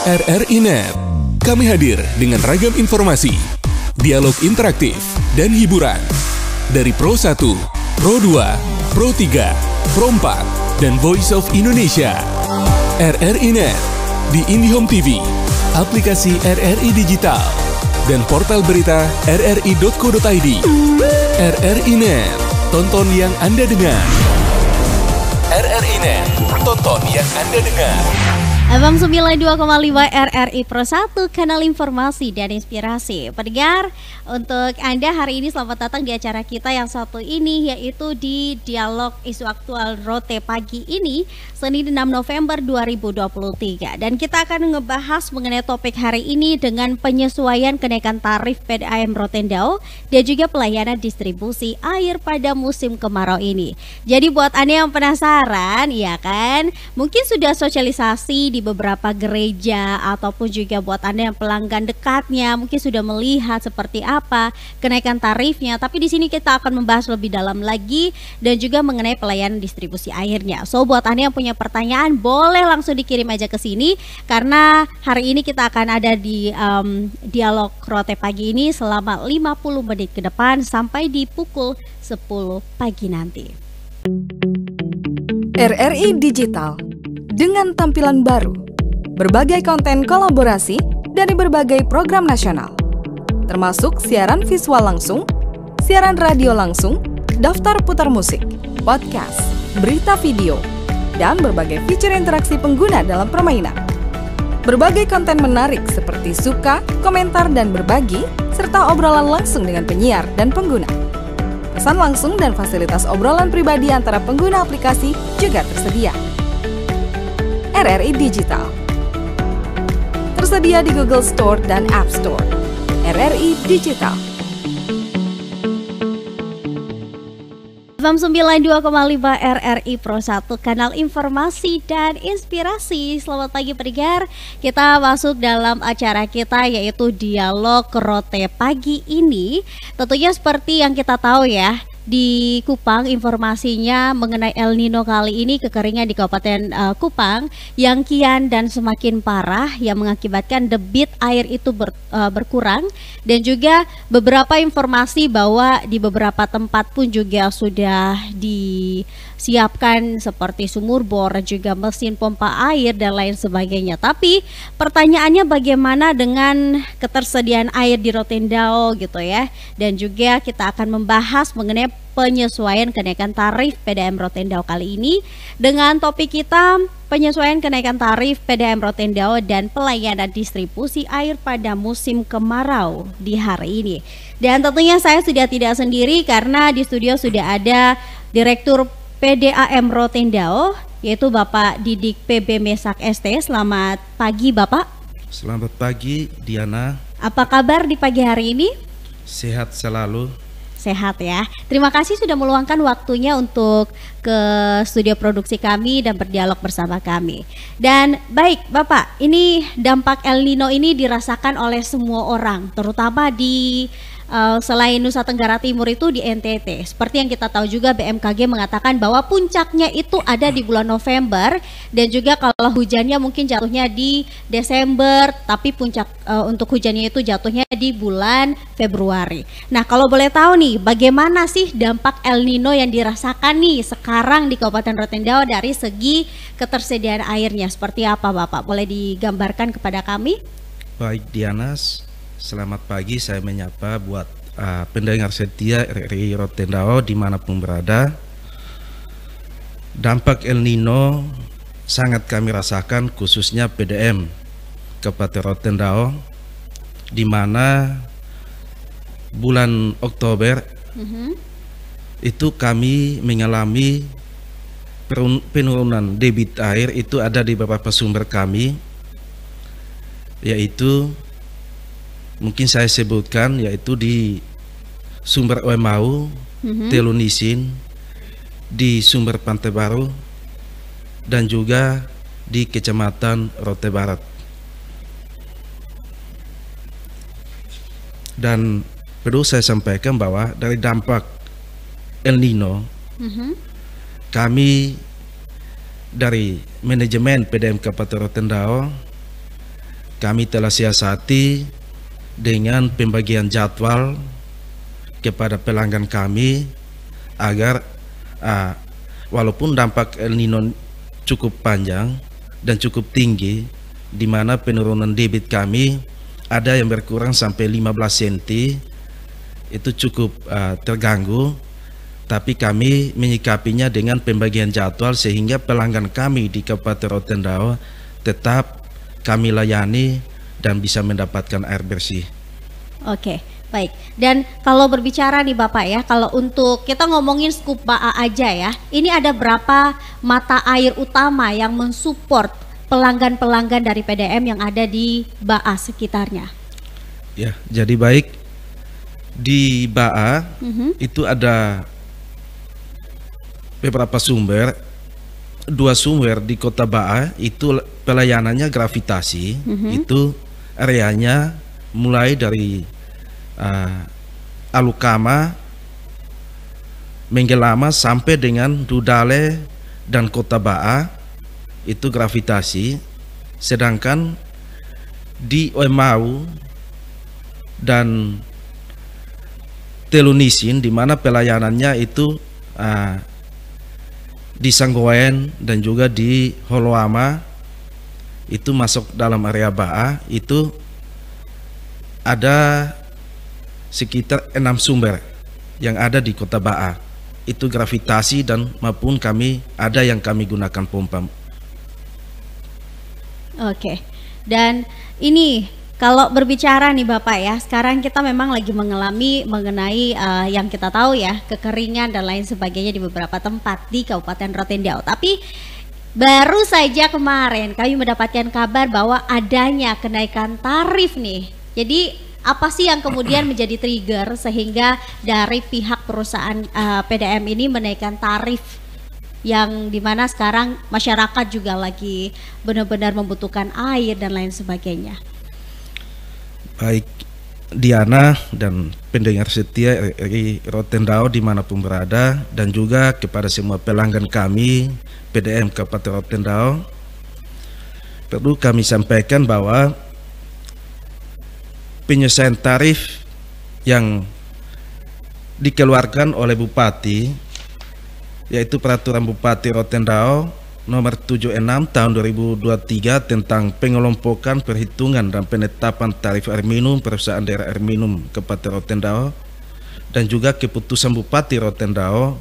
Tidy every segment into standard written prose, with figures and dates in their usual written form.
RRI Net. Kami hadir dengan ragam informasi, dialog interaktif, dan hiburan. Dari Pro 1, Pro 2, Pro 3, Pro 4, dan Voice of Indonesia. RRI Net di IndiHome TV, aplikasi RRI Digital, dan portal berita rri.co.id. RRI Net, tonton yang Anda dengar. RRI Net, tonton yang Anda dengar. FM 92,5 RRI Pro 1, kanal informasi dan inspirasi. Pendengar, untuk Anda hari ini selamat datang di acara kita yang satu ini, yaitu di Dialog Isu Aktual Rote pagi ini, Senin 6 November 2023. Dan kita akan ngebahas mengenai topik hari ini dengan penyesuaian kenaikan tarif PDAM Rotendao dan juga pelayanan distribusi air pada musim kemarau ini. Jadi buat Anda yang penasaran, ya kan, mungkin sudah sosialisasi di beberapa gereja ataupun juga buat Anda yang pelanggan dekatnya mungkin sudah melihat seperti apa kenaikan tarifnya, tapi di sini kita akan membahas lebih dalam lagi dan juga mengenai pelayanan distribusi airnya. So buat Anda yang punya pertanyaan boleh langsung dikirim aja ke sini, karena hari ini kita akan ada di dialog Rote pagi ini selama 50 menit ke depan sampai di pukul 10 pagi nanti. RRI Digital dengan tampilan baru, berbagai konten kolaborasi dari berbagai program nasional, termasuk siaran visual langsung, siaran radio langsung, daftar putar musik, podcast, berita video, dan berbagai fitur interaksi pengguna dalam permainan. Berbagai konten menarik seperti suka, komentar, dan berbagi, serta obrolan langsung dengan penyiar dan pengguna. Pesan langsung dan fasilitas obrolan pribadi antara pengguna aplikasi juga tersedia. RRI Digital tersedia di Google Store dan App Store. RRI Digital. FM 92,5 RRI Pro 1, kanal informasi dan inspirasi. Selamat pagi pendengar. Kita masuk dalam acara kita yaitu Dialog Rote pagi ini. Tentunya seperti yang kita tahu ya, di Kupang informasinya mengenai El Nino kali ini, kekeringan di Kabupaten Kupang yang kian dan semakin parah yang mengakibatkan debit air itu berkurang, dan juga beberapa informasi bahwa di beberapa tempat pun juga sudah disiapkan seperti sumur bor, juga mesin pompa air dan lain sebagainya. Tapi pertanyaannya bagaimana dengan ketersediaan air di Rotendao gitu ya, dan juga kita akan membahas mengenai penyesuaian kenaikan tarif PDAM Rotendao kali ini dengan topik kita penyesuaian kenaikan tarif PDAM Rotendao dan pelayanan distribusi air pada musim kemarau di hari ini. Dan tentunya saya sudah tidak sendiri karena di studio sudah ada Direktur PDAM Rotendao yaitu Bapak Didik PB Mesak ST. Selamat pagi Bapak. Selamat pagi Diana. Apa kabar di pagi hari ini? Sehat selalu. Sehat ya. Terima kasih sudah meluangkan waktunya untuk ke studio produksi kami dan berdialog bersama kami. Dan baik Bapak, ini dampak El Nino ini dirasakan oleh semua orang, terutama di selain Nusa Tenggara Timur itu di NTT. Seperti yang kita tahu juga BMKG mengatakan bahwa puncaknya itu ada di bulan November, dan juga kalau hujannya mungkin jatuhnya di Desember, tapi puncak untuk hujannya itu jatuhnya di bulan Februari. Nah, kalau boleh tahu nih, bagaimana sih dampak El Nino yang dirasakan nih sekarang di Kabupaten Rotendao dari segi ketersediaan airnya? Seperti apa Bapak? Boleh digambarkan kepada kami? Baik Diana, selamat pagi. Saya menyapa buat pendengar setia RRI Rotendao dimanapun berada. Dampak El Nino sangat kami rasakan, khususnya PDAM Kabupaten Rotendao, di mana bulan Oktober itu kami mengalami penurunan debit air. Itu ada di beberapa sumber kami, yaitu mungkin saya sebutkan, yaitu di sumber Oemau, Telunisin, di sumber Pantai Baru, dan juga di Kecamatan Rote Barat. Dan perlu saya sampaikan bahwa dari dampak El Nino, kami dari manajemen PDAM Kabupaten Rotendao kami telah siasati dengan pembagian jadwal kepada pelanggan kami agar walaupun dampak El Nino cukup panjang dan cukup tinggi, di mana penurunan debit kami ada yang berkurang sampai 15 cm, itu cukup terganggu, tapi kami menyikapinya dengan pembagian jadwal sehingga pelanggan kami di Kabupaten Rotendao tetap kami layani dan bisa mendapatkan air bersih. Oke, baik. Dan kalau berbicara nih Bapak ya, kalau untuk kita ngomongin skup BAA aja ya, ini ada berapa mata air utama yang mensupport pelanggan-pelanggan dari PDM yang ada di BAA sekitarnya? Ya, jadi baik, di BAA itu ada beberapa sumber. 2 sumber di kota BAA itu pelayanannya gravitasi, itu areanya mulai dari Alukama, Menggelama sampai dengan Dudale dan kota BAA itu gravitasi. Sedangkan di Oemau dan Telunisin, di mana pelayanannya itu di Sanggoen dan juga di Holoama, itu masuk dalam area BAA, itu ada sekitar 6 sumber yang ada di kota BAA. Itu gravitasi dan maupun kami ada yang kami gunakan pompa. Oke, dan ini kalau berbicara nih Bapak ya, sekarang kita memang lagi mengenai yang kita tahu ya, kekeringan dan lain sebagainya di beberapa tempat di Kabupaten Rotendao. Tapi baru saja kemarin kami mendapatkan kabar bahwa adanya kenaikan tarif nih. Jadi apa sih yang kemudian menjadi trigger sehingga dari pihak perusahaan PDM ini menaikkan tarif, yang dimana sekarang masyarakat juga lagi benar-benar membutuhkan air dan lain sebagainya? Baik Diana dan pendengar setia RRI Rotendao dimanapun berada, dan juga kepada semua pelanggan kami PDM Kabupaten Rotendao, perlu kami sampaikan bahwa penyelesaian tarif yang dikeluarkan oleh Bupati, yaitu Peraturan Bupati Rotendao Nomor 76 Tahun 2023 tentang pengelompokan, perhitungan dan penetapan tarif air minum perusahaan daerah air minum Kabupaten Rotendao, dan juga keputusan Bupati Rotendao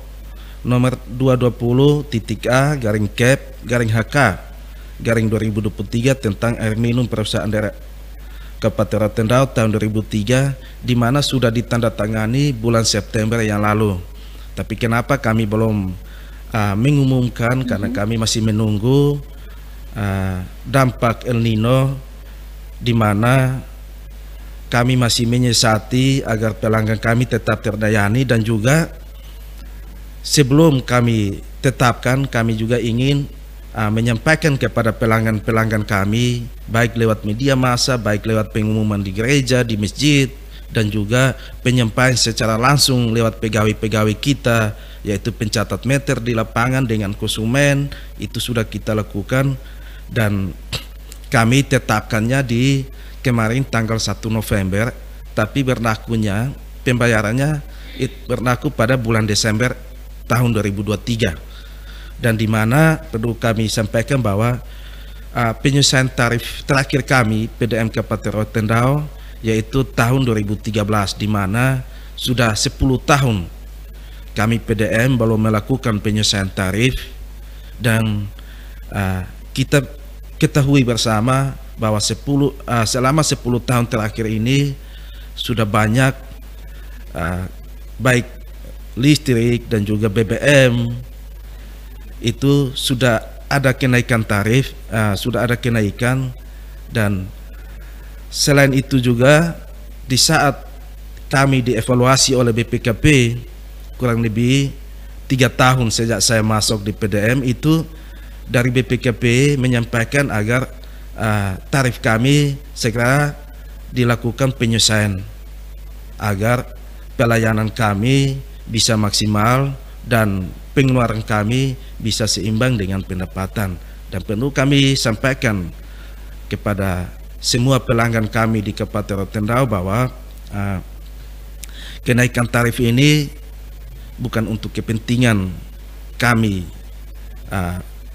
Nomor 220/Kep/HK/2023 tentang air minum perusahaan daerah Kabupaten Rotendao tahun 2003, di mana sudah ditandatangani bulan September yang lalu. Tapi kenapa kami belum mengumumkan? Karena kami masih menunggu dampak El Nino, di mana kami masih menyiasati agar pelanggan kami tetap terdayani, dan juga sebelum kami tetapkan, kami juga ingin menyampaikan kepada pelanggan-pelanggan kami, baik lewat media massa, baik lewat pengumuman di gereja, di masjid, dan juga penyampaian secara langsung lewat pegawai-pegawai kita, yaitu pencatat meter di lapangan dengan konsumen. Itu sudah kita lakukan dan kami tetapkannya di kemarin tanggal 1 November, tapi berlakunya pembayarannya berlaku pada bulan Desember tahun 2023. Dan di mana perlu kami sampaikan bahwa penyelesaian tarif terakhir kami PDM Kabupaten Rotendao yaitu tahun 2013, di mana sudah 10 tahun kami PDM belum melakukan penyelesaian tarif. Dan kita ketahui bersama bahwa selama 10 tahun terakhir ini sudah banyak baik listrik dan juga BBM itu sudah ada kenaikan tarif, sudah ada kenaikan. Dan selain itu juga di saat kami dievaluasi oleh BPKP kurang lebih 3 tahun sejak saya masuk di PDM, itu dari BPKP menyampaikan agar tarif kami segera dilakukan penyelesaian agar pelayanan kami bisa maksimal dan pengeluaran kami bisa seimbang dengan pendapatan. Dan perlu kami sampaikan kepada semua pelanggan kami di Kabupaten Rotendao bahwa kenaikan tarif ini bukan untuk kepentingan kami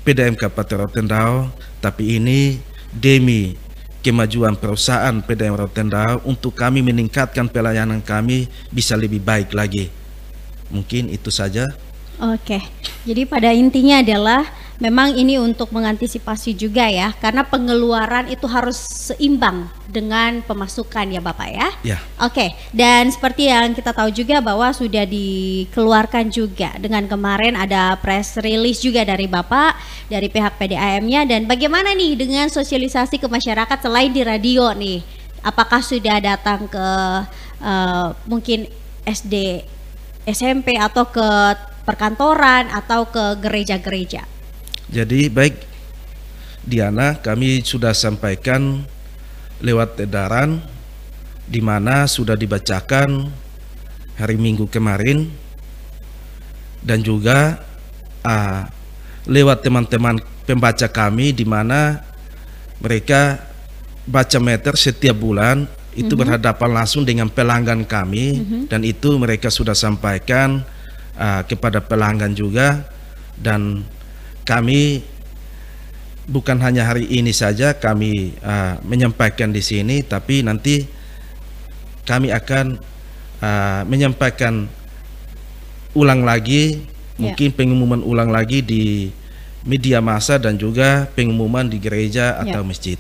PDM Kabupaten Rotendao, tapi ini demi kemajuan perusahaan PDM Rotendao untuk kami meningkatkan pelayanan kami bisa lebih baik lagi. Mungkin itu saja. Oke, jadi pada intinya adalah memang ini untuk mengantisipasi juga ya, karena pengeluaran itu harus seimbang dengan pemasukan ya Bapak ya. Ya. Oke, dan seperti yang kita tahu juga bahwa sudah dikeluarkan juga dengan kemarin ada press release juga dari Bapak, dari pihak PDAM-nya, dan bagaimana nih dengan sosialisasi ke masyarakat selain di radio nih? Apakah sudah datang ke mungkin SD, SMP atau ke perkantoran atau ke gereja-gereja? Jadi baik Diana, kami sudah sampaikan lewat edaran di mana sudah dibacakan hari Minggu kemarin, dan juga lewat teman-teman pembaca kami di mana mereka baca meter setiap bulan itu berhadapan langsung dengan pelanggan kami, dan itu mereka sudah sampaikan kepada pelanggan juga. Dan kami bukan hanya hari ini saja kami menyampaikan di sini, tapi nanti kami akan menyampaikan ulang lagi, mungkin pengumuman ulang lagi di media massa dan juga pengumuman di gereja atau masjid.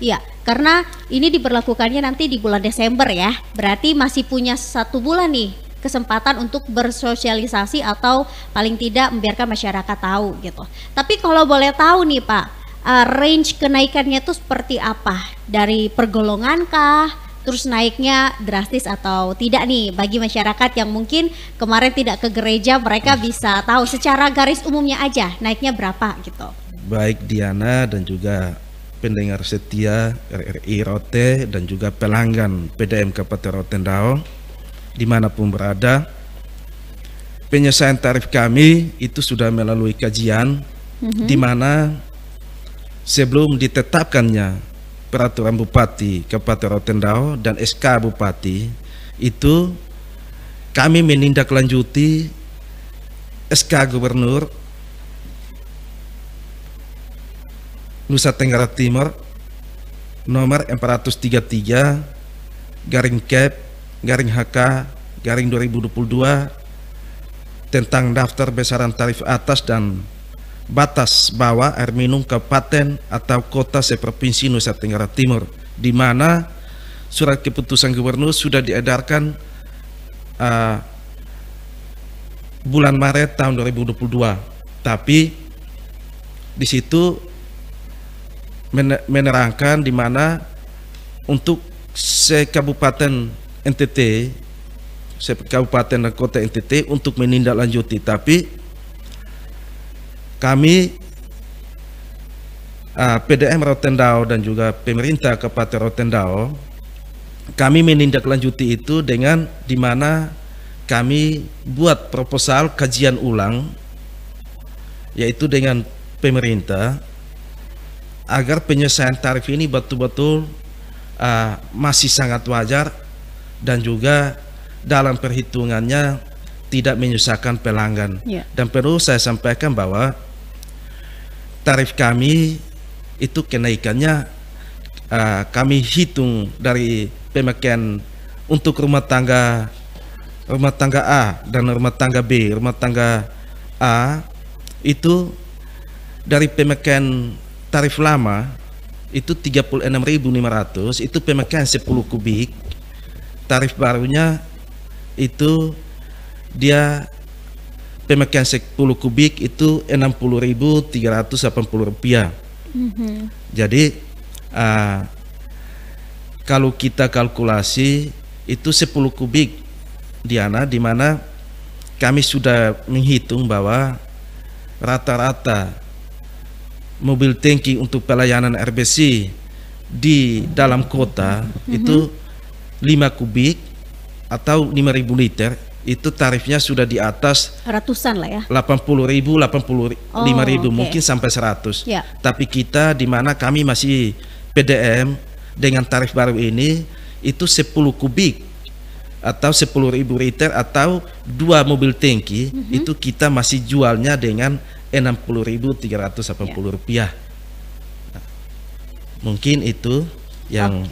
Iya, karena ini diberlakukannya nanti di bulan Desember ya, berarti masih punya 1 bulan nih kesempatan untuk bersosialisasi atau paling tidak membiarkan masyarakat tahu gitu. Tapi kalau boleh tahu nih Pak, range kenaikannya itu seperti apa? Dari pergolongan kah? Terus naiknya drastis atau tidak nih bagi masyarakat yang mungkin kemarin tidak ke gereja, mereka bisa tahu secara garis umumnya aja naiknya berapa gitu. Baik Diana dan juga pendengar setia RRI Rote dan juga pelanggan PDM Kabupaten Rotendao dimanapun berada, penyelesaian tarif kami itu sudah melalui kajian di mana sebelum ditetapkannya peraturan Bupati Kabupaten Rotendao dan SK Bupati itu kami menindaklanjuti SK Gubernur Nusa Tenggara Timur nomor 433/HK/2022 tentang daftar besaran tarif atas dan batas bawah air minum kabupaten atau kota seprovinsi Nusa Tenggara Timur, di mana surat keputusan gubernur sudah diedarkan bulan Maret tahun 2022. Tapi di situ menerangkan di mana untuk se-Kabupaten NTT, se-Kabupaten dan Kota NTT untuk menindaklanjuti, tapi kami PDM Rotendao dan juga pemerintah Kabupaten Rotendao kami menindaklanjuti itu dengan di mana kami buat proposal kajian ulang yaitu dengan pemerintah agar penyelesaian tarif ini betul-betul masih sangat wajar dan juga dalam perhitungannya tidak menyusahkan pelanggan. Dan perlu saya sampaikan bahwa tarif kami itu kenaikannya kami hitung dari pemakaian untuk rumah tangga A dan rumah tangga B. Rumah tangga A itu dari pemakaian tarif lama itu 36.500, itu pemakaian 10 kubik. Tarif barunya itu dia pemakaian 10 kubik itu Rp60.380. Jadi kalau kita kalkulasi itu 10 kubik Diana, di mana kami sudah menghitung bahwa rata-rata mobil tangki untuk pelayanan air bersih di dalam kota itu 5 kubik atau 5.000 liter itu tarifnya sudah di atas ratusan lah ya, 80.000, 85.000, mungkin sampai 100. Tapi kita di mana kami masih PDM dengan tarif baru ini itu 10 kubik atau 10.000 liter atau 2 mobil tangki, itu kita masih jualnya dengan Rp60.380. Nah, mungkin itu yang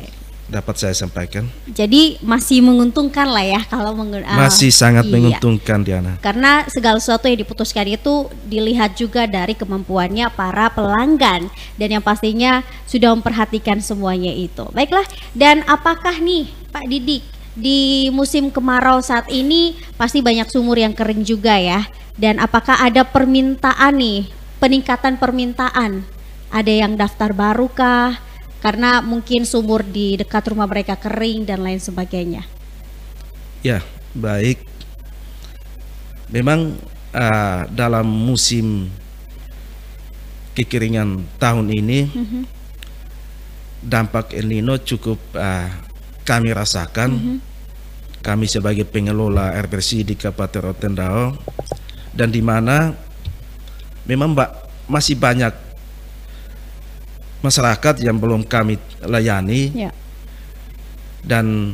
dapat saya sampaikan. Jadi masih menguntungkan lah ya kalau masih sangat menguntungkan, Diana. Karena segala sesuatu yang diputuskan itu dilihat juga dari kemampuannya para pelanggan dan yang pastinya sudah memperhatikan semuanya itu. Baiklah, dan apakah nih Pak Didik di musim kemarau saat ini pasti banyak sumur yang kering juga ya? Dan apakah ada permintaan nih, peningkatan permintaan? Ada yang daftar baru kah? Karena mungkin sumur di dekat rumah mereka kering dan lain sebagainya. Ya, baik. Memang dalam musim kekeringan tahun ini, dampak El Nino cukup kami rasakan. Kami sebagai pengelola air bersih di Kabupaten Rotendao, dan di mana memang masih banyak masyarakat yang belum kami layani, dan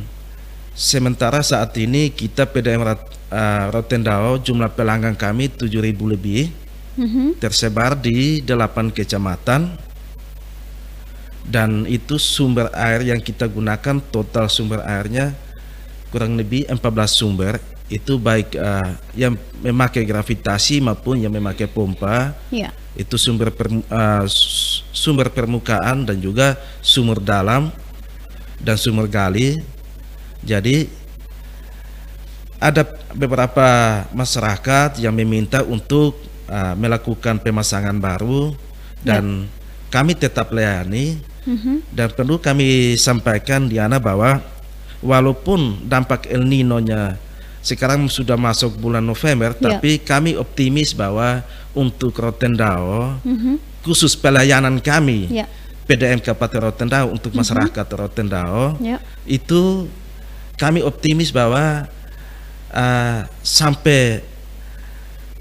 sementara saat ini kita PDAM Rotendao jumlah pelanggan kami 7.000 lebih, tersebar di 8 kecamatan, dan itu sumber air yang kita gunakan total sumber airnya kurang lebih 14 sumber, itu baik yang memakai gravitasi maupun yang memakai pompa. Itu sumber permukaan dan juga sumber dalam dan sumber gali. Jadi ada beberapa masyarakat yang meminta untuk melakukan pemasangan baru, dan kami tetap layani. Dan perlu kami sampaikan, Diana, bahwa walaupun dampak El Nino-nya sekarang sudah masuk bulan November, tapi kami optimis bahwa untuk Rotendao, khusus pelayanan kami, PDAM Kabupaten Rotendao untuk masyarakat Rotendao, itu kami optimis bahwa sampai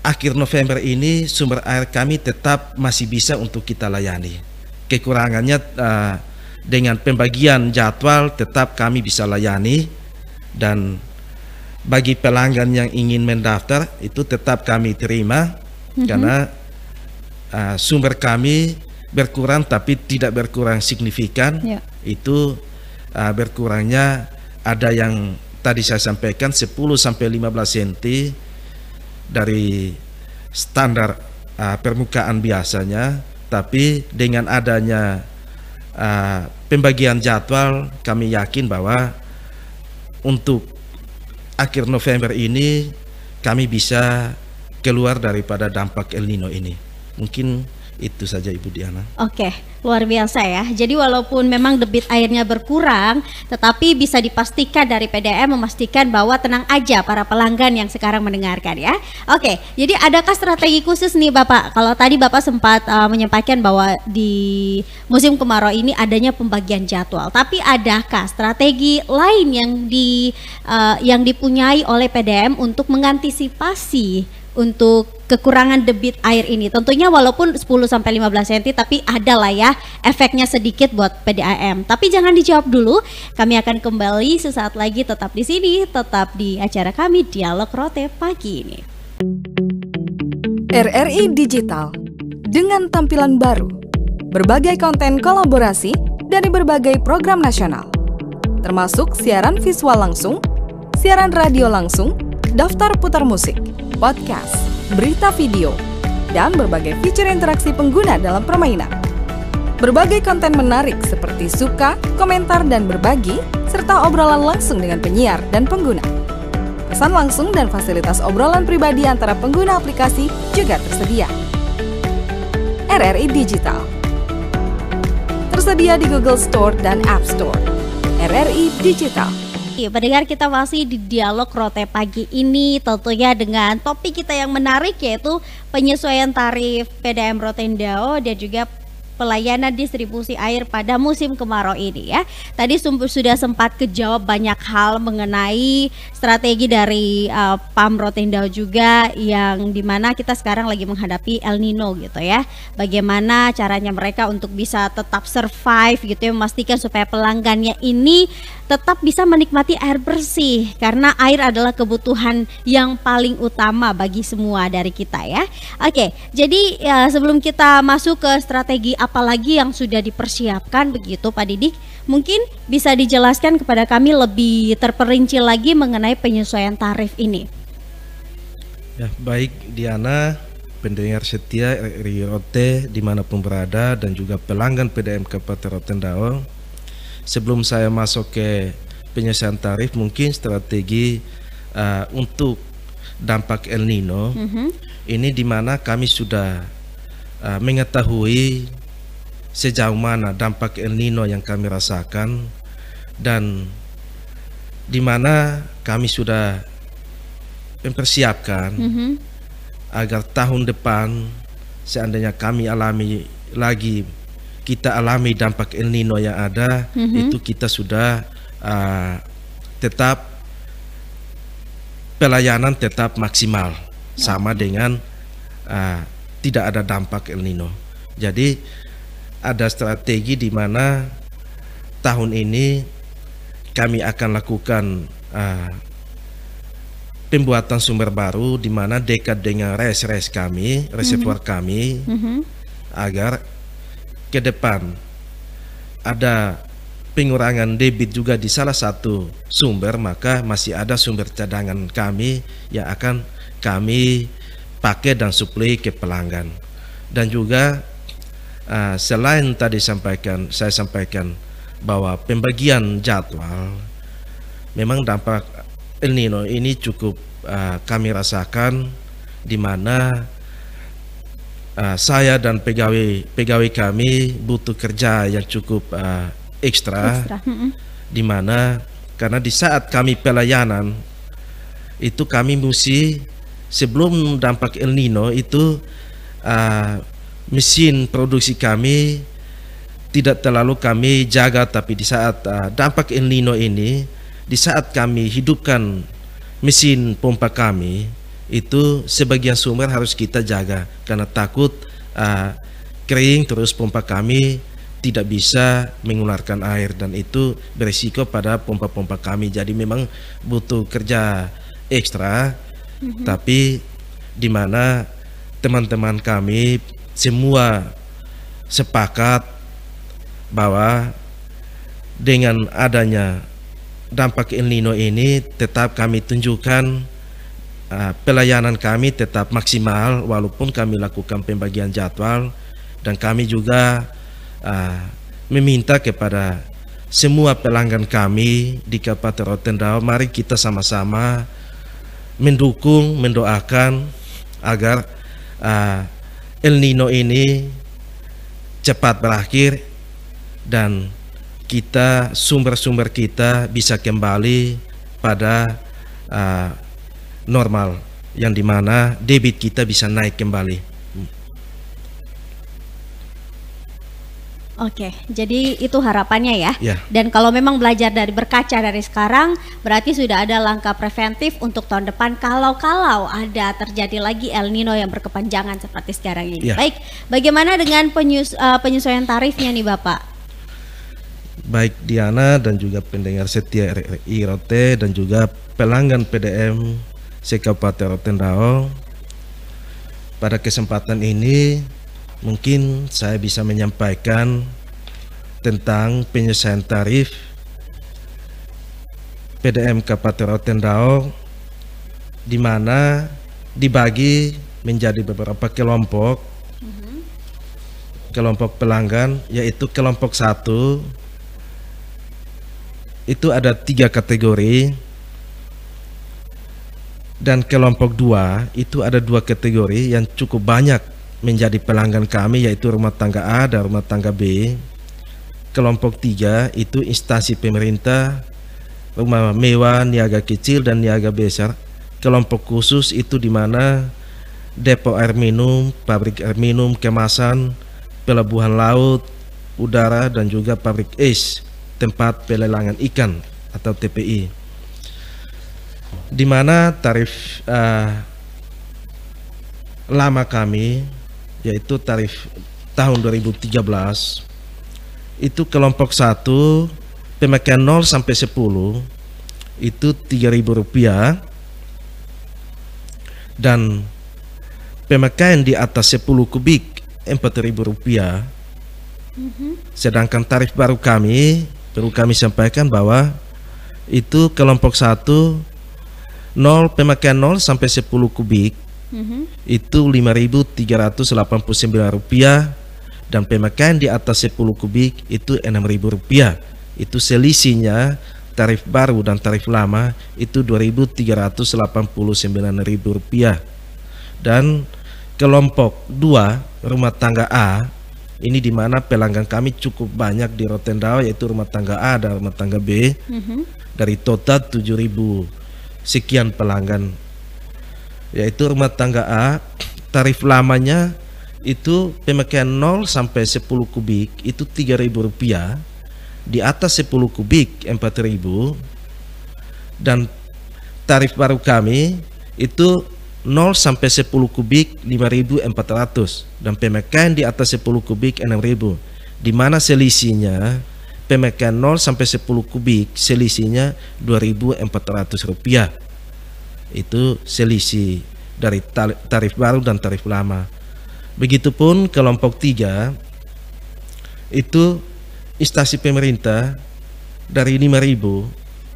akhir November ini sumber air kami tetap masih bisa untuk kita layani. Kekurangannya dengan pembagian jadwal tetap kami bisa layani, dan bagi pelanggan yang ingin mendaftar itu tetap kami terima, karena sumber kami berkurang tapi tidak berkurang signifikan. Itu berkurangnya ada yang tadi saya sampaikan 10-15 cm dari standar permukaan biasanya, tapi dengan adanya pembagian jadwal kami yakin bahwa untuk akhir November ini kami bisa keluar daripada dampak El Nino ini. Mungkin itu saja Ibu Diana. Oke, luar biasa ya. Jadi walaupun memang debit airnya berkurang, tetapi bisa dipastikan dari PDAM memastikan bahwa tenang aja para pelanggan yang sekarang mendengarkan ya. Oke, jadi adakah strategi khusus nih Bapak? Kalau tadi Bapak sempat menyampaikan bahwa di musim kemarau ini adanya pembagian jadwal, tapi adakah strategi lain yang dipunyai oleh PDAM untuk mengantisipasi untuk kekurangan debit air ini? Tentunya walaupun 10-15 cm, tapi ada lah ya efeknya sedikit buat PDAM. Tapi jangan dijawab dulu, kami akan kembali sesaat lagi, tetap di sini, tetap di acara kami Dialog Rote pagi ini. RRI Digital dengan tampilan baru, berbagai konten kolaborasi dari berbagai program nasional, termasuk siaran visual langsung, siaran radio langsung, daftar putar musik, podcast, berita video, dan berbagai fitur interaksi pengguna dalam permainan. Berbagai konten menarik seperti suka, komentar, dan berbagi, serta obrolan langsung dengan penyiar dan pengguna. Pesan langsung dan fasilitas obrolan pribadi antara pengguna aplikasi juga tersedia. RRI Digital tersedia di Google Store dan App Store. RRI Digital. Pendengar, kita masih di Dialog Rote pagi ini, tentunya dengan topik kita yang menarik, yaitu penyesuaian tarif PDAM Rotendao dan juga pelayanan distribusi air pada musim kemarau ini ya. Tadi sudah sempat kejawab banyak hal mengenai strategi dari PAM Rotendao juga, yang dimana kita sekarang lagi menghadapi El Nino gitu ya. Bagaimana caranya mereka untuk bisa tetap survive gitu ya, memastikan supaya pelanggannya ini tetap bisa menikmati air bersih, karena air adalah kebutuhan yang paling utama bagi semua dari kita ya. Oke, jadi ya, sebelum kita masuk ke strategi apalagi yang sudah dipersiapkan begitu Pak Didik, mungkin bisa dijelaskan kepada kami lebih terperinci lagi mengenai penyesuaian tarif ini. Ya, baik Diana, pendengar setia RRI dimanapun berada, dan juga pelanggan PDM Kabupaten Rotendao. Sebelum saya masuk ke penyesuaian tarif, mungkin strategi untuk dampak El Nino ini, di mana kami sudah mengetahui sejauh mana dampak El Nino yang kami rasakan, dan di mana kami sudah mempersiapkan agar tahun depan seandainya kami kita alami dampak El Nino yang ada, itu kita sudah tetap pelayanan tetap maksimal sama dengan tidak ada dampak El Nino. Jadi ada strategi di mana tahun ini kami akan lakukan pembuatan sumber baru, di mana dekat dengan res kami, reservoir kami, agar ke depan ada pengurangan debit juga di salah satu sumber, maka masih ada sumber cadangan kami yang akan kami pakai dan suplai ke pelanggan. Dan juga selain tadi saya sampaikan bahwa pembagian jadwal, memang dampak El Nino ini cukup kami rasakan, di mana saya dan pegawai kami butuh kerja yang cukup ekstra. Di mana karena di saat kami pelayanan itu kami mesti, sebelum dampak El Nino itu mesin produksi kami tidak terlalu kami jaga, tapi di saat dampak El Nino ini, di saat kami hidupkan mesin pompa kami, itu sebagian sumber harus kita jaga karena takut kering, terus pompa kami tidak bisa mengeluarkan air, dan itu berisiko pada pompa-pompa kami. Jadi memang butuh kerja ekstra, tapi di mana teman-teman kami semua sepakat bahwa dengan adanya dampak El Nino ini tetap kami tunjukkan pelayanan kami tetap maksimal walaupun kami lakukan pembagian jadwal. Dan kami juga meminta kepada semua pelanggan kami di Kabupaten Rotendao, mari kita sama-sama mendukung, mendoakan agar El Nino ini cepat berakhir dan kita sumber-sumber kita bisa kembali pada normal, yang dimana debit kita bisa naik kembali. Oke, jadi itu harapannya ya. Ya. Dan kalau memang belajar berkaca dari sekarang, berarti sudah ada langkah preventif untuk tahun depan kalau ada terjadi lagi El Nino yang berkepanjangan seperti sekarang ini. Ya. Baik, bagaimana dengan penyesuaian tarifnya nih Bapak? Baik Diana dan juga pendengar setia RRI Rote dan juga pelanggan PDM se-Kabupaten Rotendao, pada kesempatan ini mungkin saya bisa menyampaikan tentang penyesuaian tarif PDM Kabupaten Rotendao, di mana dibagi menjadi beberapa kelompok pelanggan, yaitu kelompok 1 itu ada 3 kategori, dan kelompok 2 itu ada 2 kategori yang cukup banyak menjadi pelanggan kami, yaitu rumah tangga A dan rumah tangga B. Kelompok 3 itu instansi pemerintah, rumah mewah, niaga kecil dan niaga besar. Kelompok khusus itu di mana depo air minum, pabrik air minum, kemasan, pelabuhan laut, udara, dan juga pabrik es, tempat pelelangan ikan atau TPI. Di mana tarif lama kami, yaitu tarif tahun 2013, itu kelompok 1 pemakaian 0 sampai 10 itu Rp3.000, dan pemakaian di atas 10 kubik Rp4.000. Sedangkan tarif baru kami perlu kami sampaikan bahwa itu kelompok 1 pemakaian 0 sampai 10 kubik itu Rp5.389, dan pemakaian di atas 10 kubik itu Rp6.000. Itu selisihnya tarif baru dan tarif lama itu Rp2.389.000. Dan kelompok 2 rumah tangga A ini di mana pelanggan kami cukup banyak di Rotendao, yaitu rumah tangga A dan rumah tangga B. Dari total 7.000 sekian pelanggan, yaitu rumah tangga A, tarif lamanya itu pemakaian 0 sampai 10 kubik itu Rp3.000, di atas 10 kubik Rp4.000, dan tarif baru kami itu 0 sampai 10 kubik Rp5.400, dan pemakaian di atas 10 kubik Rp6.000, di mana selisihnya pemakaian 0 sampai 10 kubik selisihnya Rp2.400. Itu selisih dari tarif baru dan tarif lama. Begitupun kelompok 3 itu instansi pemerintah dari Rp5.000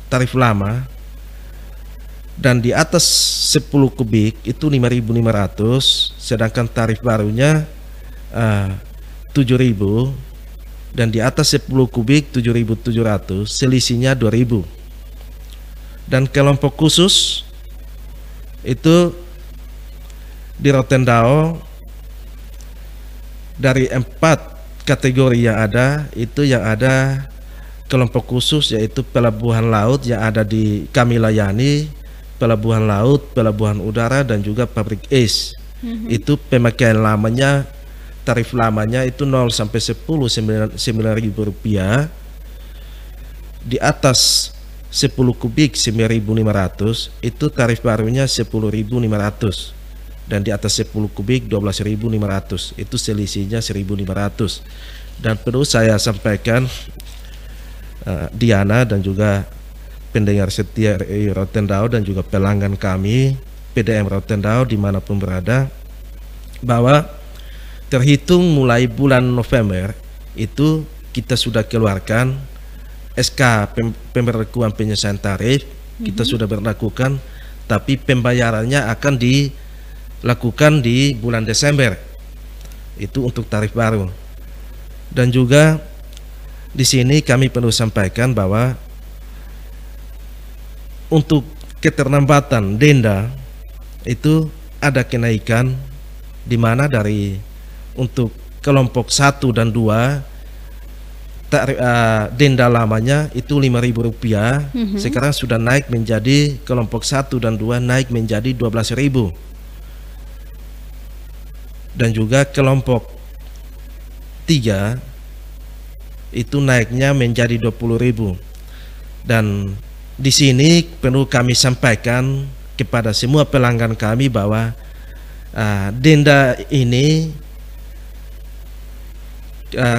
tarif lama, dan di atas 10 kubik itu Rp5.500, sedangkan tarif barunya Rp7.000, dan di atas 10 kubik Rp7.700, selisihnya Rp2.000. Dan kelompok khusus itu di Rotendao dari 4 kategori yang ada, itu yang ada kelompok khusus yaitu pelabuhan laut yang ada di kami layani, pelabuhan laut, pelabuhan udara, dan juga pabrik es. Itu pemakaian lamanya, tarif lamanya itu 0 sampai 10 Rp9.000, di atas 10 kubik Rp9.500, itu tarif barunya Rp10.500, dan di atas 10 kubik Rp12.500, itu selisihnya Rp1.500. Dan perlu saya sampaikan, Diana dan juga pendengar setia RRI Rotendao dan juga pelanggan kami PDM Rotendao dimanapun berada, bahwa terhitung mulai bulan November itu kita sudah keluarkan SK pemberlakuan penyelesaian tarif, kita sudah berlakukan, tapi pembayarannya akan dilakukan di bulan Desember. Itu untuk tarif baru. Dan juga di sini kami perlu sampaikan bahwa untuk keterlambatan denda itu ada kenaikan, di mana dari untuk kelompok 1 dan 2 denda lamanya itu Rp5.000, sekarang sudah naik menjadi kelompok 1 dan 2 naik menjadi Rp12.000, dan juga kelompok 3 itu naiknya menjadi Rp20.000. Dan di sini perlu kami sampaikan kepada semua pelanggan kami bahwa denda ini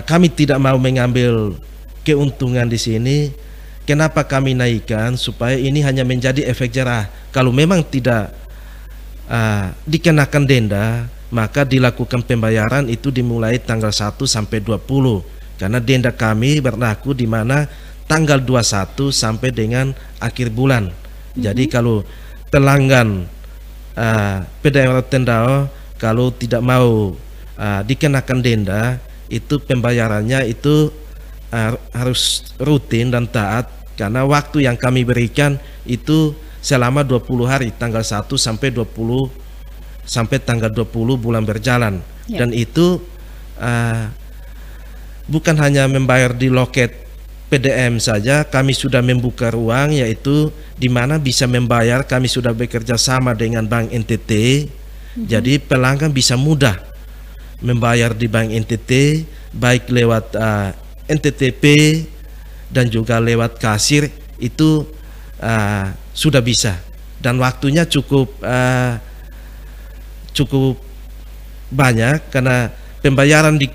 kami tidak mau mengambil keuntungan di sini. Kenapa kami naikkan? Supaya ini hanya menjadi efek jerah. Kalau memang tidak dikenakan denda, maka dilakukan pembayaran itu dimulai tanggal 1 sampai 20. Karena denda kami berlaku di mana tanggal 21 sampai dengan akhir bulan. Jadi kalau pelanggan PDM Rotendao kalau tidak mau dikenakan denda, itu pembayarannya itu harus rutin dan taat, karena waktu yang kami berikan itu selama 20 hari, tanggal 1 sampai 20 sampai tanggal 20 bulan berjalan. Dan itu bukan hanya membayar di loket PDM saja, kami sudah membuka ruang, yaitu di mana bisa membayar. Kami sudah bekerja sama dengan Bank NTT, jadi pelanggan bisa mudah membayar di bank NTT, baik lewat NTTP dan juga lewat kasir, itu sudah bisa, dan waktunya cukup banyak, karena pembayaran di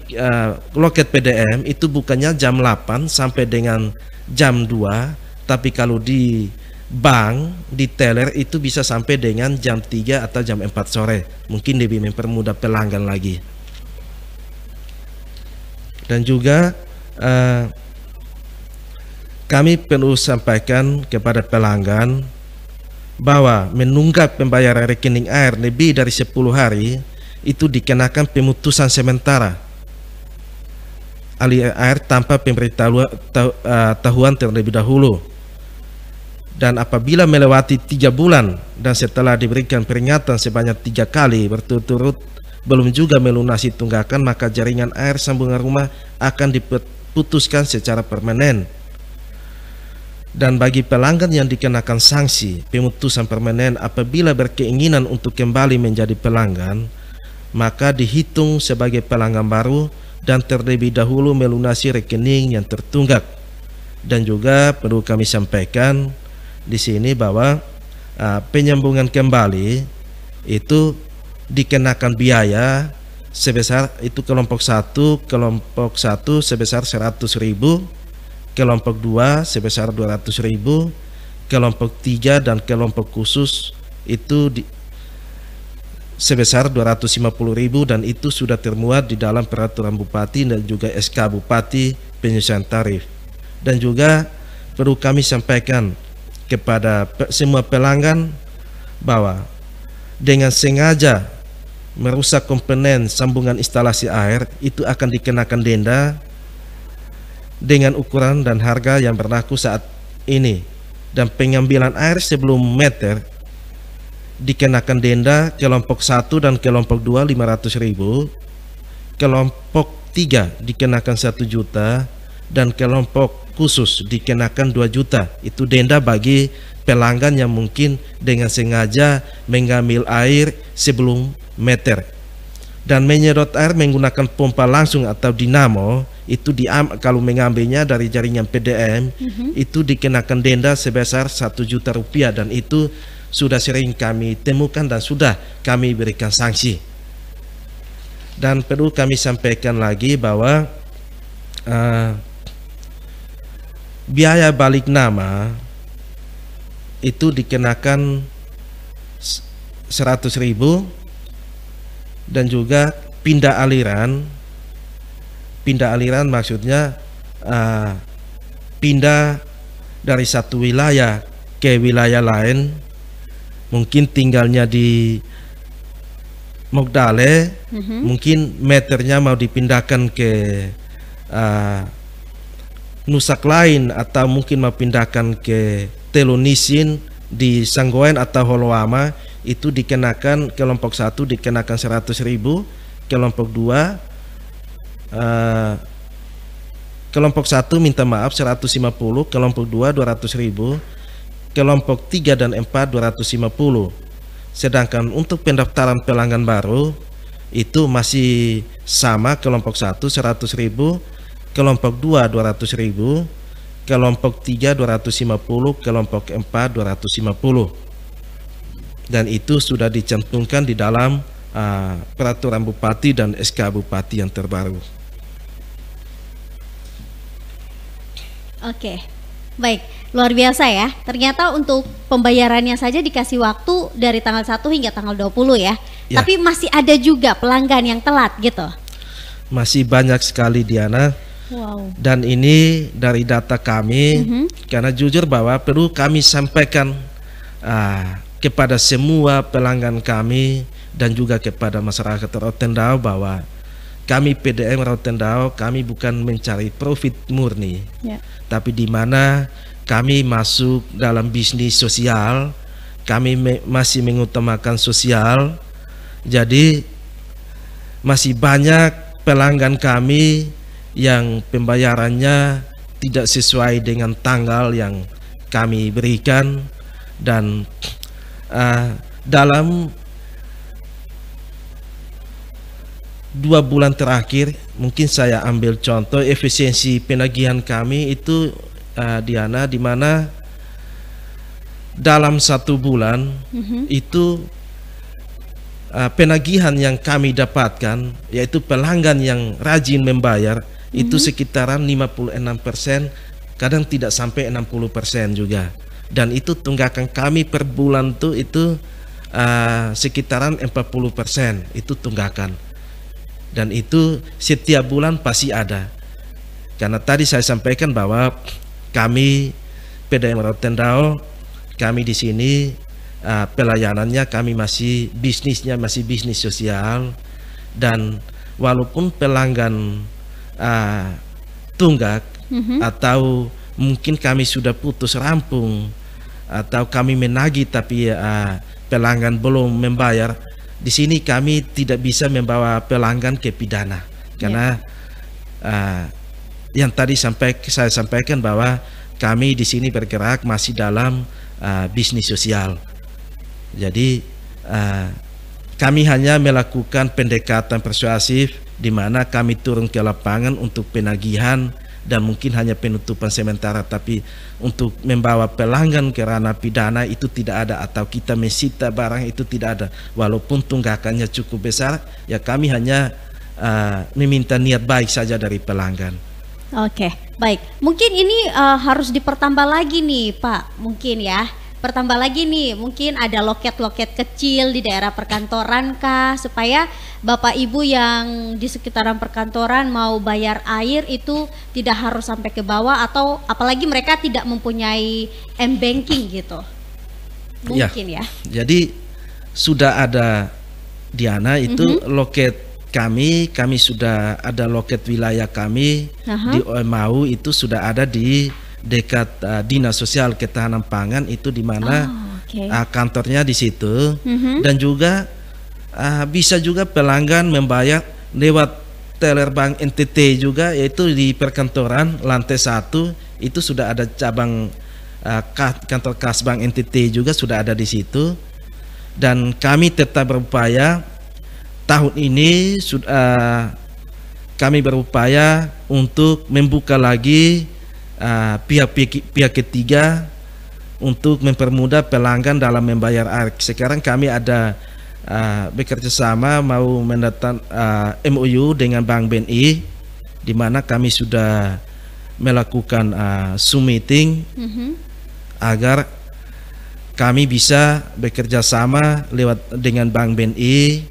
loket PDM itu bukannya jam 8 sampai dengan jam 2, tapi kalau di bank, di teller itu bisa sampai dengan jam 3 atau jam 4 sore. Mungkin lebih mempermudah pelanggan lagi. Dan juga kami perlu sampaikan kepada pelanggan bahwa menunggak pembayaran rekening air lebih dari 10 hari itu dikenakan pemutusan sementara alih air tanpa pemberitahuan terlebih dahulu. Dan apabila melewati 3 bulan dan setelah diberikan peringatan sebanyak 3 kali berturut-turut belum juga melunasi tunggakan, maka jaringan air sambungan rumah akan diputuskan secara permanen. Dan bagi pelanggan yang dikenakan sanksi pemutusan permanen apabila berkeinginan untuk kembali menjadi pelanggan, maka dihitung sebagai pelanggan baru dan terlebih dahulu melunasi rekening yang tertunggak. Dan juga perlu kami sampaikan di sini bahwa penyambungan kembali itu dikenakan biaya sebesar itu kelompok 1 sebesar 100.000, kelompok 2 sebesar 200.000, kelompok 3 dan kelompok khusus itu sebesar 250.000, dan itu sudah termuat di dalam peraturan bupati dan juga SK bupati penyesuaian tarif. Dan juga perlu kami sampaikan kepada semua pelanggan bahwa dengan sengaja merusak komponen sambungan instalasi air itu akan dikenakan denda dengan ukuran dan harga yang berlaku saat ini. Dan pengambilan air sebelum meter dikenakan denda kelompok 1 dan kelompok 2 500.000, kelompok 3 dikenakan 1 juta, dan kelompok khusus dikenakan 2 juta. Itu denda bagi pelanggan yang mungkin dengan sengaja mengambil air sebelum meter. Dan menyedot air menggunakan pompa langsung atau dinamo, itu kalau mengambilnya dari jaringan PDM, itu dikenakan denda sebesar 1 juta rupiah, dan itu sudah sering kami temukan dan sudah kami berikan sanksi. Dan perlu kami sampaikan lagi bahwa biaya balik nama itu dikenakan 100.000, dan juga pindah aliran maksudnya pindah dari satu wilayah ke wilayah lain, mungkin tinggalnya di Mogdale, mungkin meternya mau dipindahkan ke Nusak lain, atau mungkin mau pindahkan ke Telonisin di Sanggoen atau Holoama, itu dikenakan kelompok 1 dikenakan 100.000, kelompok 1 minta maaf 150, kelompok 2 200.000, kelompok 3 dan 4 250. Sedangkan untuk pendaftaran pelanggan baru itu masih sama, kelompok 1 100.000, kelompok 2 200.000, kelompok 3 250, kelompok 4 250. Dan itu sudah dicantumkan di dalam peraturan bupati dan SK bupati yang terbaru. Oke, baik, luar biasa ya. Ternyata untuk pembayarannya saja dikasih waktu dari tanggal 1 hingga tanggal 20 ya. Tapi masih ada juga pelanggan yang telat gitu. Masih banyak sekali, Diana. Wow. Dan ini dari data kami, karena jujur bahwa perlu kami sampaikan kepada semua pelanggan kami dan juga kepada masyarakat Rotendao bahwa kami PDM Rotendao, kami bukan mencari profit murni, tapi di mana kami masuk dalam bisnis sosial, kami masih mengutamakan sosial. Jadi masih banyak pelanggan kami yang pembayarannya tidak sesuai dengan tanggal yang kami berikan, dan 2 bulan terakhir, mungkin saya ambil contoh efisiensi penagihan kami itu Diana, di mana dalam 1 bulan itu penagihan yang kami dapatkan, yaitu pelanggan yang rajin membayar, itu sekitaran 56%, kadang tidak sampai 60% juga. Dan itu tunggakan kami per bulan tuh itu sekitaran 40% itu tunggakan. Dan itu setiap bulan pasti ada. Karena tadi saya sampaikan bahwa kami PDAM Rotendao, kami di sini pelayanannya kami bisnisnya masih bisnis sosial, dan walaupun pelanggan tunggak atau mungkin kami sudah putus rampung atau kami menagih tapi pelanggan belum membayar, di sini kami tidak bisa membawa pelanggan ke pidana karena yang tadi saya sampaikan bahwa kami di sini bergerak masih dalam bisnis sosial. Jadi kami hanya melakukan pendekatan persuasif di mana kami turun ke lapangan untuk penagihan dan mungkin hanya penutupan sementara, tapi untuk membawa pelanggan ke ranah pidana itu tidak ada, atau kita mesita barang itu tidak ada. Walaupun tunggakannya cukup besar, ya kami hanya meminta niat baik saja dari pelanggan. Oke, baik. Mungkin ini harus dipertambah lagi nih Pak, mungkin ya. Pertambah lagi nih, mungkin ada loket-loket kecil di daerah perkantoran kah, supaya Bapak Ibu yang di sekitaran perkantoran mau bayar air itu tidak harus sampai ke bawah, atau apalagi mereka tidak mempunyai m-banking gitu. Mungkin ya. Jadi sudah ada Diana itu loket kami sudah ada loket wilayah kami di Mau, itu sudah ada di dekat Dinas Sosial Ketahanan Pangan, itu di mana kantornya di situ. Dan juga bisa juga pelanggan membayar lewat teller bank NTT juga, yaitu di perkantoran lantai 1 itu sudah ada cabang kantor kas bank NTT juga sudah ada di situ. Dan kami tetap berupaya tahun ini kami berupaya untuk membuka lagi pihak ketiga untuk mempermudah pelanggan dalam membayar air. Sekarang kami ada bekerja sama mau mendatang MOU dengan Bank BNI, di mana kami sudah melakukan Zoom meeting agar kami bisa bekerja sama dengan Bank BNI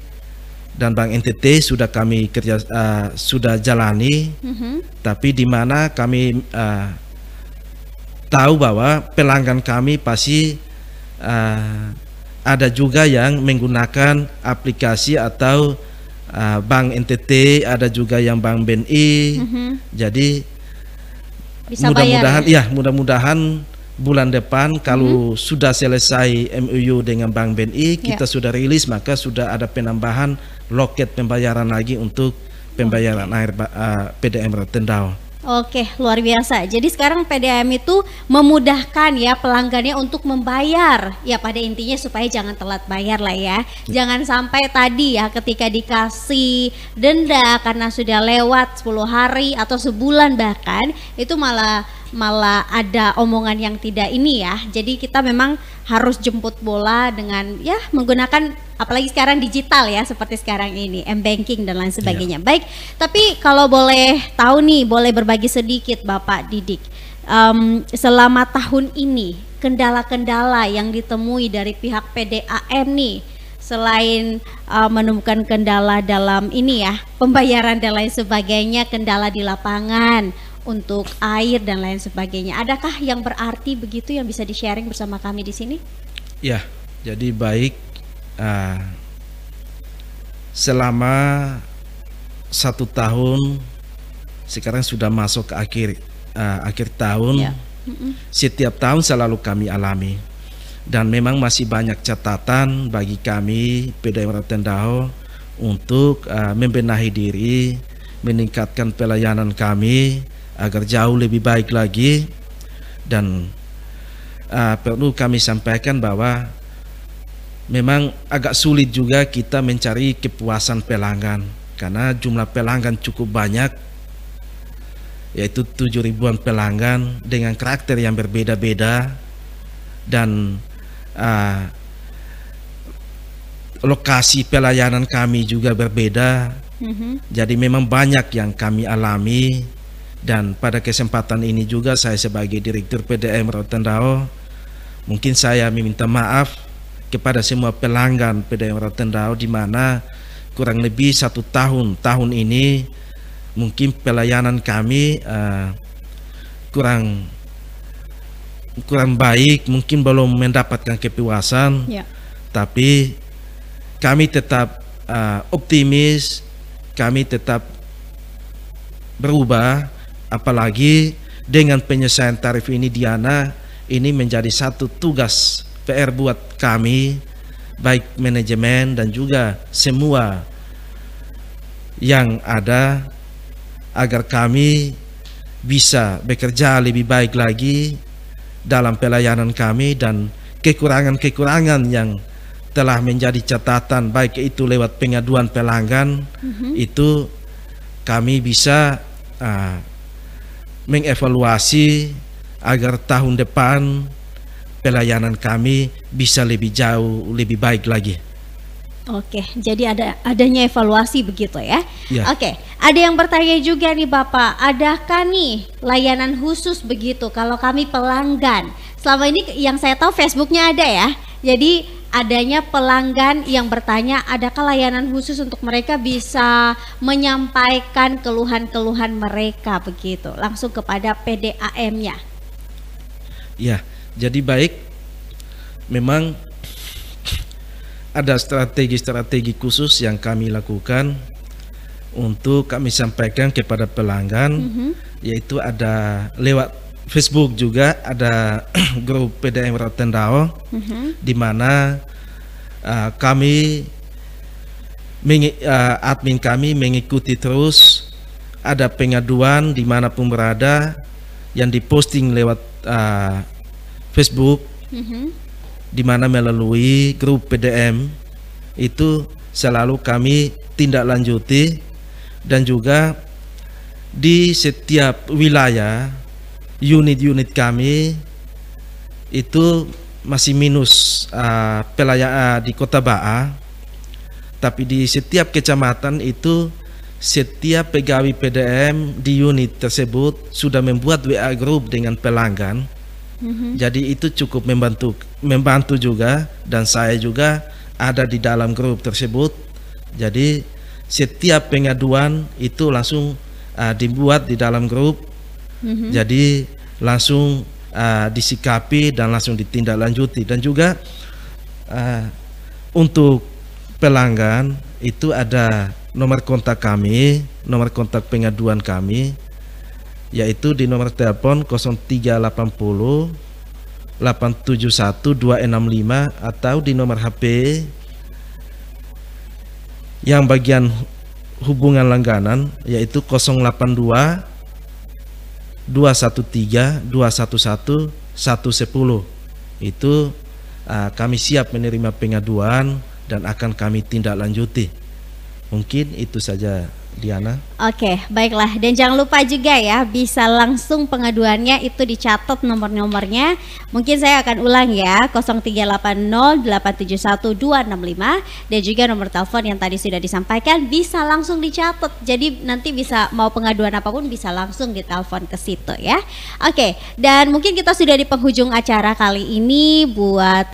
dan Bank NTT. Sudah kami sudah jalani, tapi di mana kami tahu bahwa pelanggan kami pasti ada juga yang menggunakan aplikasi atau Bank NTT, ada juga yang Bank BNI. Jadi mudah-mudahan bulan depan kalau sudah selesai MOU dengan Bank BNI, kita sudah rilis, maka sudah ada penambahan loket pembayaran lagi untuk pembayaran air PDAM Rotendao. Oke, luar biasa. Jadi sekarang PDAM itu memudahkan ya pelanggannya untuk membayar. Ya pada intinya supaya jangan telat bayar lah ya. Jangan sampai tadi ya ketika dikasih denda karena sudah lewat 10 hari atau sebulan bahkan, itu malah ada omongan yang tidak ini ya. Jadi kita memang harus jemput bola dengan ya menggunakan apalagi sekarang digital ya, seperti sekarang ini m-banking dan lain sebagainya. Baik, tapi kalau boleh tahu nih, boleh berbagi sedikit Bapak Didik, selama tahun ini kendala-kendala yang ditemui dari pihak PDAM nih, selain menemukan kendala dalam ini ya pembayaran dan lain sebagainya, kendala di lapangan untuk air dan lain sebagainya, adakah yang berarti begitu yang bisa di-sharing bersama kami di sini? Ya, jadi baik. Selama 1 tahun, sekarang sudah masuk ke akhir tahun. Setiap tahun selalu kami alami, dan memang masih banyak catatan bagi kami PDAM Rotendao untuk membenahi diri, meningkatkan pelayanan kami agar jauh lebih baik lagi. Dan perlu kami sampaikan bahwa memang agak sulit juga kita mencari kepuasan pelanggan. karena jumlah pelanggan cukup banyak, yaitu 7 ribuan pelanggan dengan karakter yang berbeda-beda dan lokasi pelayanan kami juga berbeda. Jadi memang banyak yang kami alami, dan pada kesempatan ini juga saya sebagai Direktur PDM Rotendao, mungkin saya meminta maaf kepada semua pelanggan PDM Rotendao, di mana kurang lebih 1 tahun ini mungkin pelayanan kami kurang baik, mungkin belum mendapatkan kepuasan, tapi kami tetap optimis, kami tetap berubah, apalagi dengan penyelesaian tarif ini, Diana, ini menjadi satu tugas PR buat kami, baik manajemen dan juga semua yang ada, agar kami bisa bekerja lebih baik lagi dalam pelayanan kami, dan kekurangan-kekurangan yang telah menjadi catatan baik itu lewat pengaduan pelanggan, itu kami bisa mengevaluasi agar tahun depan pelayanan kami bisa lebih jauh, lebih baik lagi. Oke, jadi adanya evaluasi begitu ya? Ya. Oke, ada yang bertanya juga nih Bapak, adakah nih layanan khusus begitu kalau kami pelanggan? Selama ini yang saya tahu Facebooknya ada ya, jadi adanya pelanggan yang bertanya, adakah layanan khusus untuk mereka bisa menyampaikan keluhan-keluhan mereka begitu langsung kepada PDAM-nya? Ya, jadi baik, memang ada strategi-strategi khusus yang kami lakukan untuk kami sampaikan kepada pelanggan, yaitu ada lewat Facebook juga, ada grup PDM Rotendao, di mana kami admin kami mengikuti terus, ada pengaduan dimanapun berada yang diposting lewat Facebook, di mana melalui grup PDM itu selalu kami tindak lanjuti, dan juga di setiap wilayah unit-unit kami itu masih minus pelayanan di Kota Ba'a, tapi di setiap kecamatan itu setiap pegawai PDM di unit tersebut sudah membuat WA group dengan pelanggan. Jadi itu cukup membantu juga, dan saya juga ada di dalam grup tersebut. Jadi setiap pengaduan itu langsung dibuat di dalam grup. Jadi langsung disikapi dan langsung ditindaklanjuti. Dan juga untuk pelanggan itu ada nomor kontak kami, nomor kontak pengaduan kami, yaitu di nomor telepon 0380 871 265, atau di nomor HP yang bagian hubungan langganan, yaitu 082 213 211 110. Itu kami siap menerima pengaduan dan akan kami tindak lanjuti. Mungkin itu saja, Diana. Oke, baiklah. Dan jangan lupa juga ya, bisa langsung pengaduannya itu dicatat nomor-nomornya. Mungkin saya akan ulang ya, 0380 871 265, dan juga nomor telepon yang tadi sudah disampaikan bisa langsung dicatat. Jadi nanti bisa mau pengaduan apapun bisa langsung ditelepon ke situ ya. Oke, dan mungkin kita sudah di penghujung acara kali ini. Buat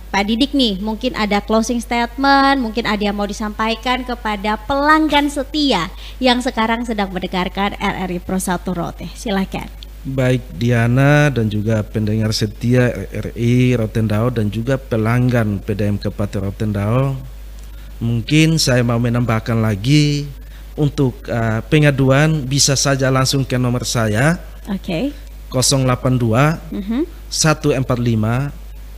Pak Didik nih, mungkin ada closing statement, mungkin ada yang mau disampaikan kepada pelanggan setia yang sekarang sedang mendengarkan RRI Pro 1 Rote. Silakan. Baik Diana dan juga pendengar setia RRI Rotendao dan juga pelanggan PDM Kabupaten Rotendao, mungkin saya mau menambahkan lagi untuk pengaduan bisa saja langsung ke nomor saya. Oke. 082 145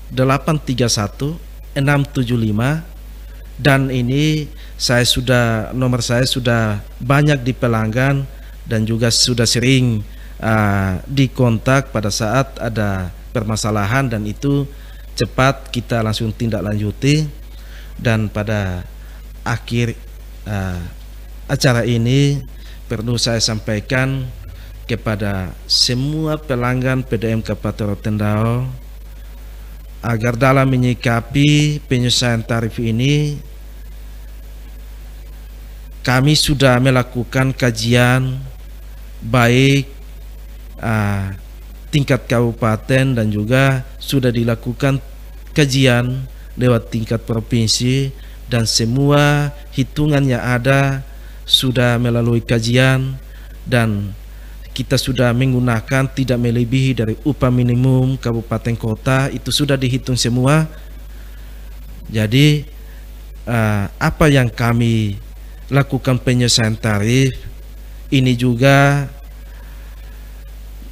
831 675, dan ini nomor saya sudah banyak di pelanggan dan juga sudah sering dikontak pada saat ada permasalahan, dan itu cepat kita langsung tindak lanjuti. Dan pada akhir acara ini perlu saya sampaikan kepada semua pelanggan PDM Kabupaten Rotendao agar dalam menyikapi penyesuaian tarif ini kami sudah melakukan kajian baik tingkat kabupaten dan juga sudah dilakukan kajian lewat tingkat provinsi, dan semua hitungan yang ada sudah melalui kajian dan kita sudah menggunakan tidak melebihi dari upah minimum kabupaten kota, itu sudah dihitung semua. Jadi apa yang kami lakukan penyesuaian tarif ini juga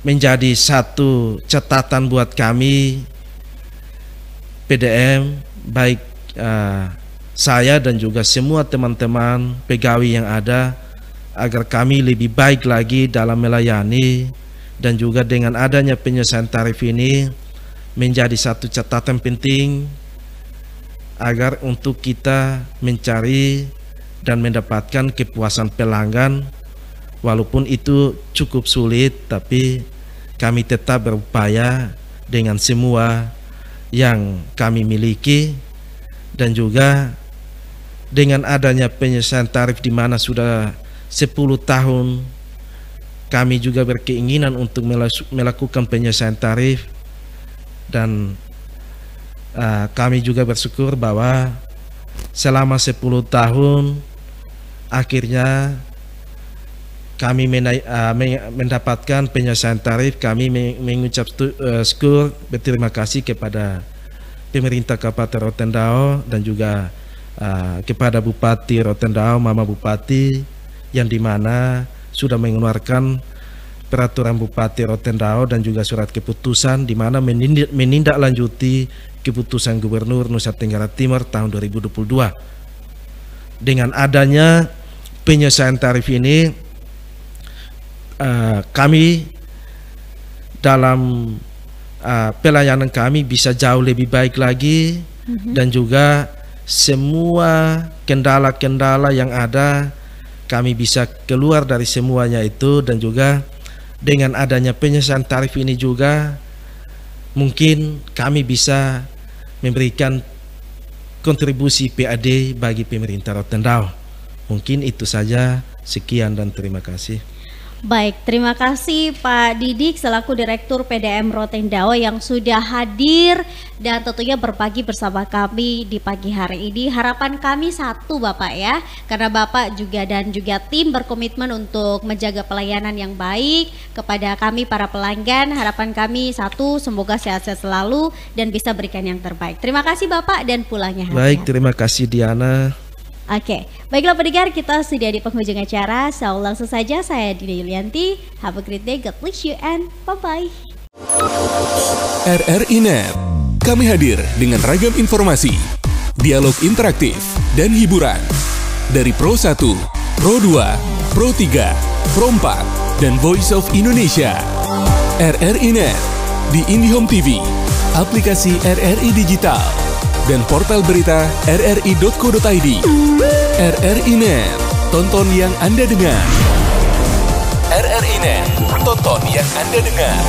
menjadi satu catatan buat kami PDM, baik saya dan juga semua teman-teman pegawai yang ada, agar kami lebih baik lagi dalam melayani, dan juga dengan adanya penyesuaian tarif ini menjadi satu catatan penting agar untuk kita mencari dan mendapatkan kepuasan pelanggan. Walaupun itu cukup sulit, tapi kami tetap berupaya dengan semua yang kami miliki, dan juga dengan adanya penyesuaian tarif di mana sudah 10 tahun kami juga berkeinginan untuk melakukan penyesuaian tarif, dan kami juga bersyukur bahwa selama 10 tahun akhirnya kami mendapatkan penyesuaian tarif. Kami mengucap syukur, berterima kasih kepada pemerintah Kabupaten Rotendao dan juga kepada Bupati Rotendao, Mama Bupati, yang dimana sudah mengeluarkan peraturan Bupati Rotendao dan juga surat keputusan di mana menindaklanjuti keputusan Gubernur Nusa Tenggara Timur tahun 2022. Dengan adanya penyesuaian tarif ini, kami dalam pelayanan kami bisa jauh lebih baik lagi, dan juga semua kendala-kendala yang ada kami bisa keluar dari semuanya itu, dan juga dengan adanya penyesuaian tarif ini juga mungkin kami bisa memberikan kontribusi PAD bagi pemerintah Rotendao. Mungkin itu saja, sekian dan terima kasih. Baik, terima kasih Pak Didik selaku Direktur PDM Rotendao yang sudah hadir dan tentunya berbagi bersama kami di pagi hari ini. Harapan kami satu Bapak ya, karena Bapak juga dan juga tim berkomitmen untuk menjaga pelayanan yang baik kepada kami para pelanggan. Harapan kami satu, semoga sehat-sehat selalu dan bisa berikan yang terbaik. Terima kasih Bapak dan pulangnya hari. Baik, terima kasih Diana. Oke, baiklah pendengar, kita sudah di penghujung acara. So, langsung saja saya Dina Yulianti. Have a great day, God bless you and bye-bye. RRI Net, kami hadir dengan ragam informasi, dialog interaktif, dan hiburan. Dari Pro 1, Pro 2, Pro 3, Pro 4, dan Voice of Indonesia. RRI Net, di IndiHome TV, aplikasi RRI Digital, dan portal berita rri.co.id. RRI Net, tonton yang Anda dengar. RRI Net, tonton yang Anda dengar.